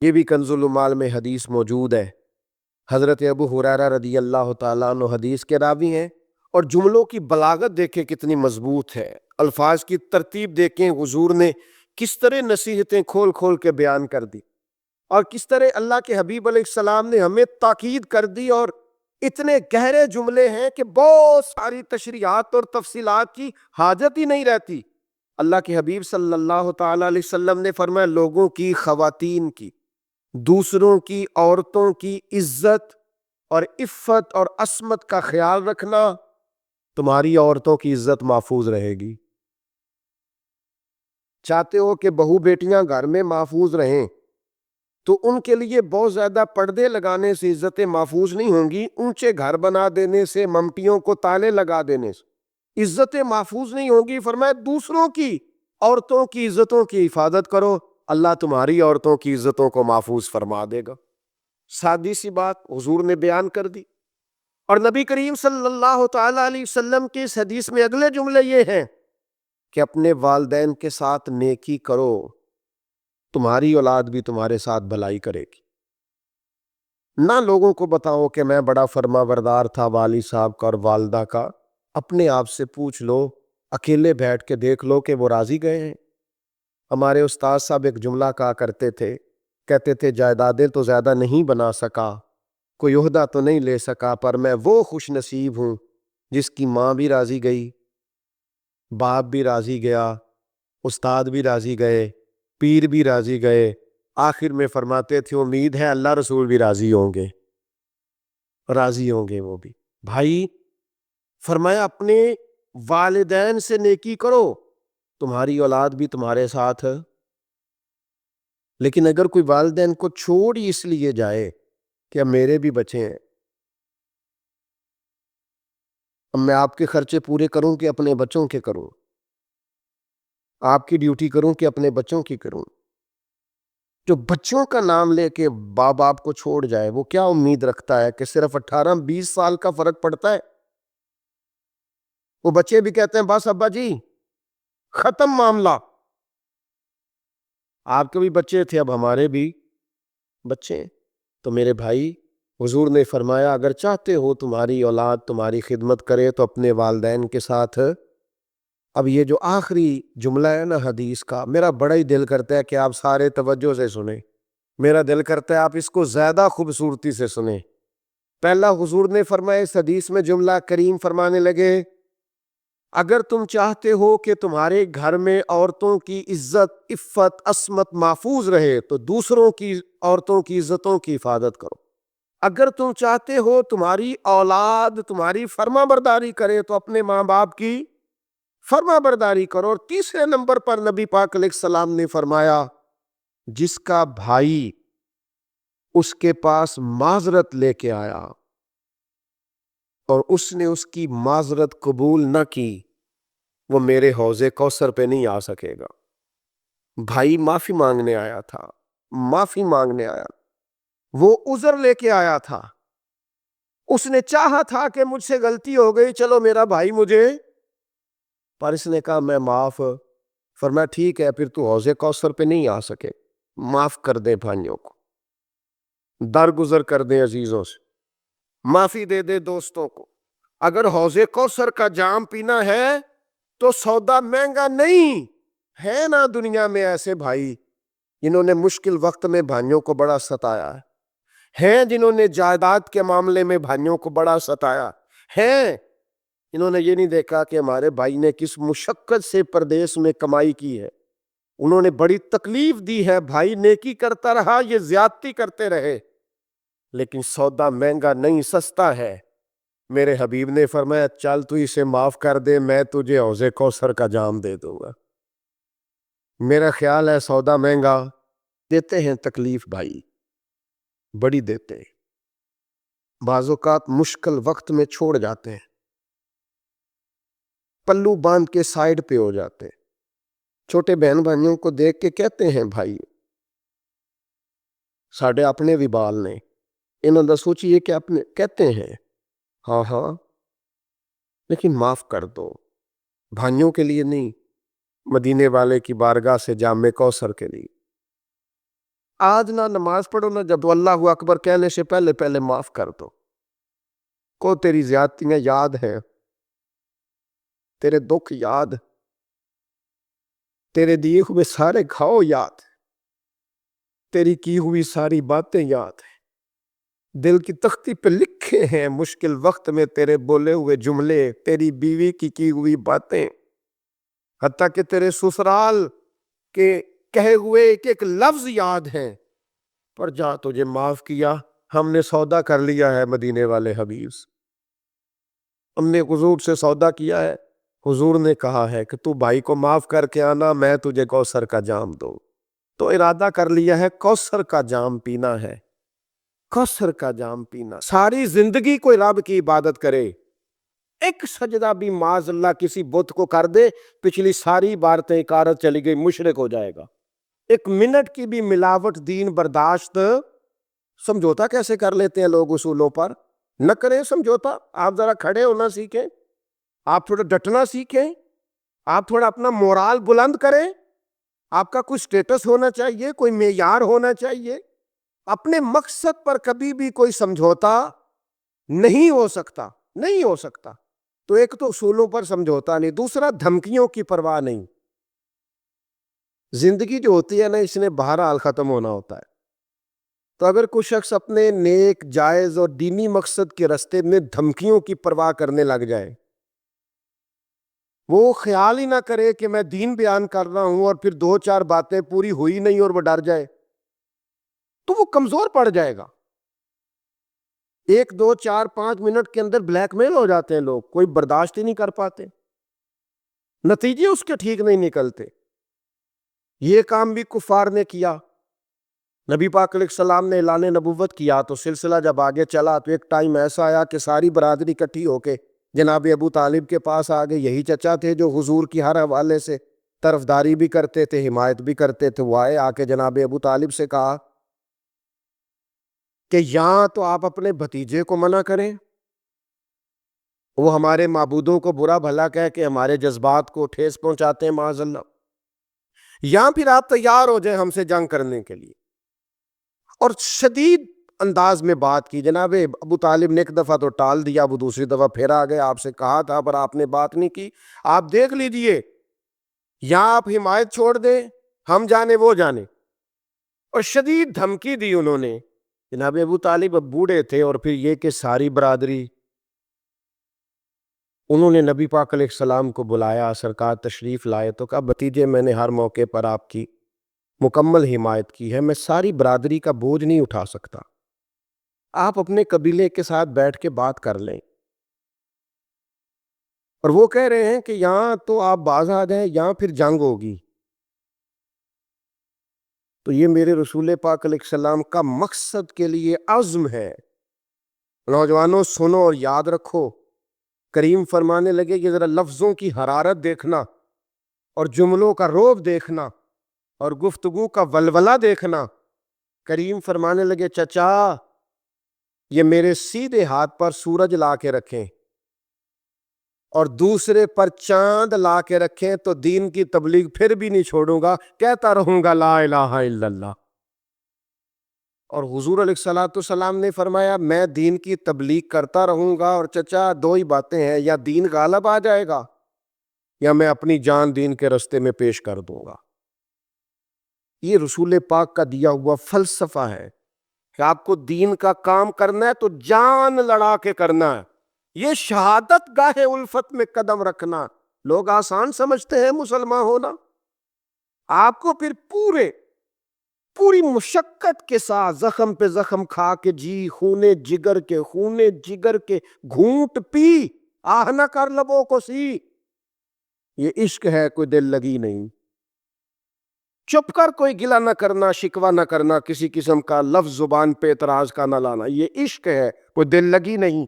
یہ بھی کنزُ العمال میں حدیث موجود ہے۔ حضرت ابو ہریرہ رضی اللہ تعالیٰ عنہ حدیث کے راوی ہیں، اور جملوں کی بلاغت دیکھیں کتنی مضبوط ہے، الفاظ کی ترتیب دیکھیں حضور نے کس طرح نصیحتیں کھول کھول کے بیان کر دی، اور کس طرح اللہ کے حبیب علیہ السلام نے ہمیں تاکید کر دی، اور اتنے گہرے جملے ہیں کہ بہت ساری تشریحات اور تفصیلات کی حاجت ہی نہیں رہتی۔ اللہ کے حبیب صلی اللہ تعالیٰ علیہ وسلم نے فرمایا لوگوں کی، خواتین کی، دوسروں کی عورتوں کی عزت اور عفت اور عصمت کا خیال رکھنا، تمہاری عورتوں کی عزت محفوظ رہے گی۔ چاہتے ہو کہ بہو بیٹیاں گھر میں محفوظ رہیں تو ان کے لیے بہت زیادہ پردے لگانے سے عزتیں محفوظ نہیں ہوں گی، اونچے گھر بنا دینے سے، ممٹیوں کو تالے لگا دینے سے عزتیں محفوظ نہیں ہوں گی۔ فرمایا دوسروں کی عورتوں کی عزتوں کی حفاظت کرو، اللہ تمہاری عورتوں کی عزتوں کو محفوظ فرما دے گا۔ سادی سی بات حضور نے بیان کر دی، اور نبی کریم صلی اللہ تعالیٰ علیہ وسلم کی اس حدیث میں اگلے جملے یہ ہیں کہ اپنے والدین کے ساتھ نیکی کرو، تمہاری اولاد بھی تمہارے ساتھ بھلائی کرے گی۔ نہ لوگوں کو بتاؤ کہ میں بڑا فرما بردار تھا والد صاحب کا اور والدہ کا، اپنے آپ سے پوچھ لو، اکیلے بیٹھ کے دیکھ لو کہ وہ راضی گئے ہیں۔ ہمارے استاد صاحب ایک جملہ کہا کرتے تھے، کہتے تھے جائیدادیں تو زیادہ نہیں بنا سکا، کوئی عہدہ تو نہیں لے سکا، پر میں وہ خوش نصیب ہوں جس کی ماں بھی راضی گئی، باپ بھی راضی گیا، استاد بھی راضی گئے، پیر بھی راضی گئے، آخر میں فرماتے تھے امید ہے اللہ رسول بھی راضی ہوں گے، راضی ہوں گے وہ بھی۔ بھائی فرمایا اپنے والدین سے نیکی کرو، تمہاری اولاد بھی تمہارے ساتھ ہے۔ لیکن اگر کوئی والدین کو چھوڑ ہی اس لیے جائے کہ اب میرے بھی بچے ہیں، اب میں آپ کے خرچے پورے کروں کہ اپنے بچوں کے کروں، آپ کی ڈیوٹی کروں کہ اپنے بچوں کی کروں، جو بچوں کا نام لے کے باپ باپ کو چھوڑ جائے وہ کیا امید رکھتا ہے کہ صرف 18-20 سال کا فرق پڑتا ہے؟ وہ بچے بھی کہتے ہیں بس ابا جی ختم معاملہ، آپ کے بھی بچے تھے اب ہمارے بھی بچے ہیں۔ تو میرے بھائی حضور نے فرمایا اگر چاہتے ہو تمہاری اولاد تمہاری خدمت کرے تو اپنے والدین کے ساتھ۔ اب یہ جو آخری جملہ ہے نا حدیث کا، میرا بڑا ہی دل کرتا ہے کہ آپ سارے توجہ سے سنیں، میرا دل کرتا ہے آپ اس کو زیادہ خوبصورتی سے سنیں۔ پہلا حضور نے فرمایا اس حدیث میں جملہ کریم فرمانے لگے اگر تم چاہتے ہو کہ تمہارے گھر میں عورتوں کی عزت عفت عصمت محفوظ رہے تو دوسروں کی عورتوں کی عزتوں کی حفاظت کرو۔ اگر تم چاہتے ہو تمہاری اولاد تمہاری فرما برداری کرے تو اپنے ماں باپ کی فرما برداری کرو۔ اور تیسرے نمبر پر نبی پاک علیہ السلام نے فرمایا جس کا بھائی اس کے پاس معذرت لے کے آیا اور اس نے اس کی معذرت قبول نہ کی وہ میرے حوض کوثر پہ نہیں آ سکے گا۔ بھائی معافی مانگنے آیا تھا، معافی مانگنے آیا، وہ عذر لے کے آیا تھا، اس نے چاہا تھا کہ مجھ سے غلطی ہو گئی چلو میرا بھائی مجھے، پر اس نے کہا میں معاف، فرمایا ٹھیک ہے پھر تو حوض کوثر پہ نہیں آ سکے، معاف کر دیں بھائیوں کو، درگزر کر دیں عزیزوں سے، معافی دے دے دوستوں کو۔ اگر حوض کوثر کا جام پینا ہے تو سودا مہنگا نہیں ہے نا۔ دنیا میں ایسے بھائی جنہوں نے مشکل وقت میں بھائیوں کو بڑا ستایا ہے، جنہوں نے جائیداد کے معاملے میں بھائیوں کو بڑا ستایا ہے، انہوں نے یہ نہیں دیکھا کہ ہمارے بھائی نے کس مشقت سے پردیس میں کمائی کی ہے، انہوں نے بڑی تکلیف دی ہے، بھائی نیکی کرتا رہا یہ زیادتی کرتے رہے، لیکن سودا مہنگا نہیں سستا ہے۔ میرے حبیب نے فرمایا چل تو اسے معاف کر دے میں تجھے حوض کوثر کا جام دے دوں گا۔ میرا خیال ہے سودا مہنگا دیتے ہیں، تکلیف بھائی بڑی دیتے ہیں، بعض اوقات مشکل وقت میں چھوڑ جاتے ہیں، پلو باندھ کے سائیڈ پہ ہو جاتے ہیں۔ چھوٹے بہن بھائیوں کو دیکھ کے کہتے ہیں بھائی ساڑھے اپنے بھی بال نے انہوں نے سوچیے کہ اپنے کہتے ہیں ہاں ہاں لیکن معاف کر دو، بھائیوں کے لیے نہیں، مدینے والے کی بارگاہ سے جام کوثر کے لیے۔ آج نہ نماز پڑھو نہ جب اللہ اکبر کہنے سے پہلے پہلے معاف کر دو. کو تیری زیادتیاں یاد ہیں، تیرے دکھ یاد، تیرے دیے ہوئے سارے گھاؤ یاد، تیری کی ہوئی ساری باتیں یاد ہیں. دل کی تختی پہ لکھے ہیں مشکل وقت میں تیرے بولے ہوئے جملے، تیری بیوی کی ہوئی باتیں، حتیٰ کہ تیرے سسرال کے کہے ہوئے ایک ایک لفظ یاد ہیں. پر جا تجھے معاف کیا، ہم نے سودا کر لیا ہے مدینے والے حبیب سے. ہم نے حضور سے سودا کیا ہے. حضور نے کہا ہے کہ تو بھائی کو معاف کر کے آنا، میں تجھے کوثر کا جام دوں. تو ارادہ کر لیا ہے کوثر کا جام پینا ہے، کوثر کا جام پینا. ساری زندگی کوئی رب کی عبادت کرے، ایک سجدہ بھی معاذ اللہ کسی بت کو کر دے، پچھلی ساری عبادتیں اکارت چلی گئی، مشرک ہو جائے گا. ایک منٹ کی بھی ملاوٹ دین برداشت. سمجھوتا کیسے کر لیتے ہیں لوگ اصولوں پر. نہ کریں سمجھوتا. آپ ذرا کھڑے ہونا سیکھیں، آپ تھوڑا ڈٹنا سیکھیں، آپ تھوڑا اپنا مورال بلند کریں. آپ کا کوئی سٹیٹس ہونا چاہیے، کوئی معیار ہونا چاہیے. اپنے مقصد پر کبھی بھی کوئی سمجھوتا نہیں ہو سکتا، نہیں ہو سکتا. تو ایک تو اصولوں پر سمجھوتا نہیں، دوسرا دھمکیوں کی پرواہ نہیں. زندگی جو ہوتی ہے نا، اس نے بہرحال ختم ہونا ہوتا ہے. تو اگر کوئی شخص اپنے نیک جائز اور دینی مقصد کے راستے میں دھمکیوں کی پرواہ کرنے لگ جائے، وہ خیال ہی نہ کرے کہ میں دین بیان کر رہا ہوں اور پھر دو چار باتیں پوری ہوئی نہیں اور وہ ڈر جائے، تو وہ کمزور پڑ جائے گا. ایک دو چار پانچ منٹ کے اندر بلیک میل ہو جاتے ہیں لوگ، کوئی برداشت ہی نہیں کر پاتے، نتیجے اس کے ٹھیک نہیں نکلتے. یہ کام بھی کفار نے کیا. نبی پاک علیہ السلام نے اعلان نبوت کیا تو سلسلہ جب آگے چلا تو ایک ٹائم ایسا آیا کہ ساری برادری اکٹھی ہو کے جناب ابو طالب کے پاس آ گئے. یہی چچا تھے جو حضور کی ہر حوالے سے طرفداری بھی کرتے تھے، حمایت بھی کرتے تھے. وہ آئے، آ کے جناب ابو طالب سے کہا کہ یہاں تو آپ اپنے بھتیجے کو منع کریں، وہ ہمارے معبودوں کو برا بھلا کہہ کے ہمارے جذبات کو ٹھیس پہنچاتے ہیں معاذ اللہ، یا پھر آپ تیار ہو جائیں ہم سے جنگ کرنے کے لیے. اور شدید انداز میں بات کی. جناب ابو طالب نے ایک دفعہ تو ٹال دیا، اب دوسری دفعہ پھر آ گئے. آپ سے کہا تھا پر آپ نے بات نہیں کی. آپ دیکھ لیجئے، یا آپ حمایت چھوڑ دیں، ہم جانے وہ جانے. اور شدید دھمکی دی انہوں نے. جناب ابو طالب اب بوڑھے تھے، اور پھر یہ کہ ساری برادری. انہوں نے نبی پاک علیہ السلام کو بلایا، سرکار تشریف لائے تو کہا بھتیجے میں نے ہر موقع پر آپ کی مکمل حمایت کی ہے، میں ساری برادری کا بوجھ نہیں اٹھا سکتا، آپ اپنے قبیلے کے ساتھ بیٹھ کے بات کر لیں. اور وہ کہہ رہے ہیں کہ یہاں تو آپ باز آ جائیں، یہاں پھر جنگ ہوگی. تو یہ میرے رسول پاک علیہ السلام کا مقصد کے لیے عزم ہے. نوجوانوں سنو اور یاد رکھو. کریم فرمانے لگے کہ ذرا لفظوں کی حرارت دیکھنا اور جملوں کا روب دیکھنا اور گفتگو کا ولولہ دیکھنا. کریم فرمانے لگے چچا یہ میرے سیدھے ہاتھ پر سورج لا کے رکھیں اور دوسرے پر چاند لا کے رکھیں تو دین کی تبلیغ پھر بھی نہیں چھوڑوں گا، کہتا رہوں گا لا الہ الا اللہ. اور حضور علیہ الصلوۃ والسلام نے فرمایا میں دین کی تبلیغ کرتا رہوں گا. اور چچا دو ہی باتیں ہیں، یا دین غالب آ جائے گا یا میں اپنی جان دین کے رستے میں پیش کر دوں گا. یہ رسول پاک کا دیا ہوا فلسفہ ہے کہ آپ کو دین کا کام کرنا ہے تو جان لڑا کے کرنا ہے. یہ شہادت گاہ الفت میں قدم رکھنا. لوگ آسان سمجھتے ہیں مسلمان ہونا، آپ کو پھر پوری مشقت کے ساتھ زخم پہ زخم کھا کے جی خونے جگر کے گھونٹ پی آہ نہ کر لبوں کو سی. یہ عشق ہے، کوئی دل لگی نہیں. چپ کر کوئی گلہ نہ کرنا، شکوہ نہ کرنا، کسی قسم کا لفظ زبان پہ اعتراض کا نہ لانا. یہ عشق ہے، کوئی دل لگی نہیں.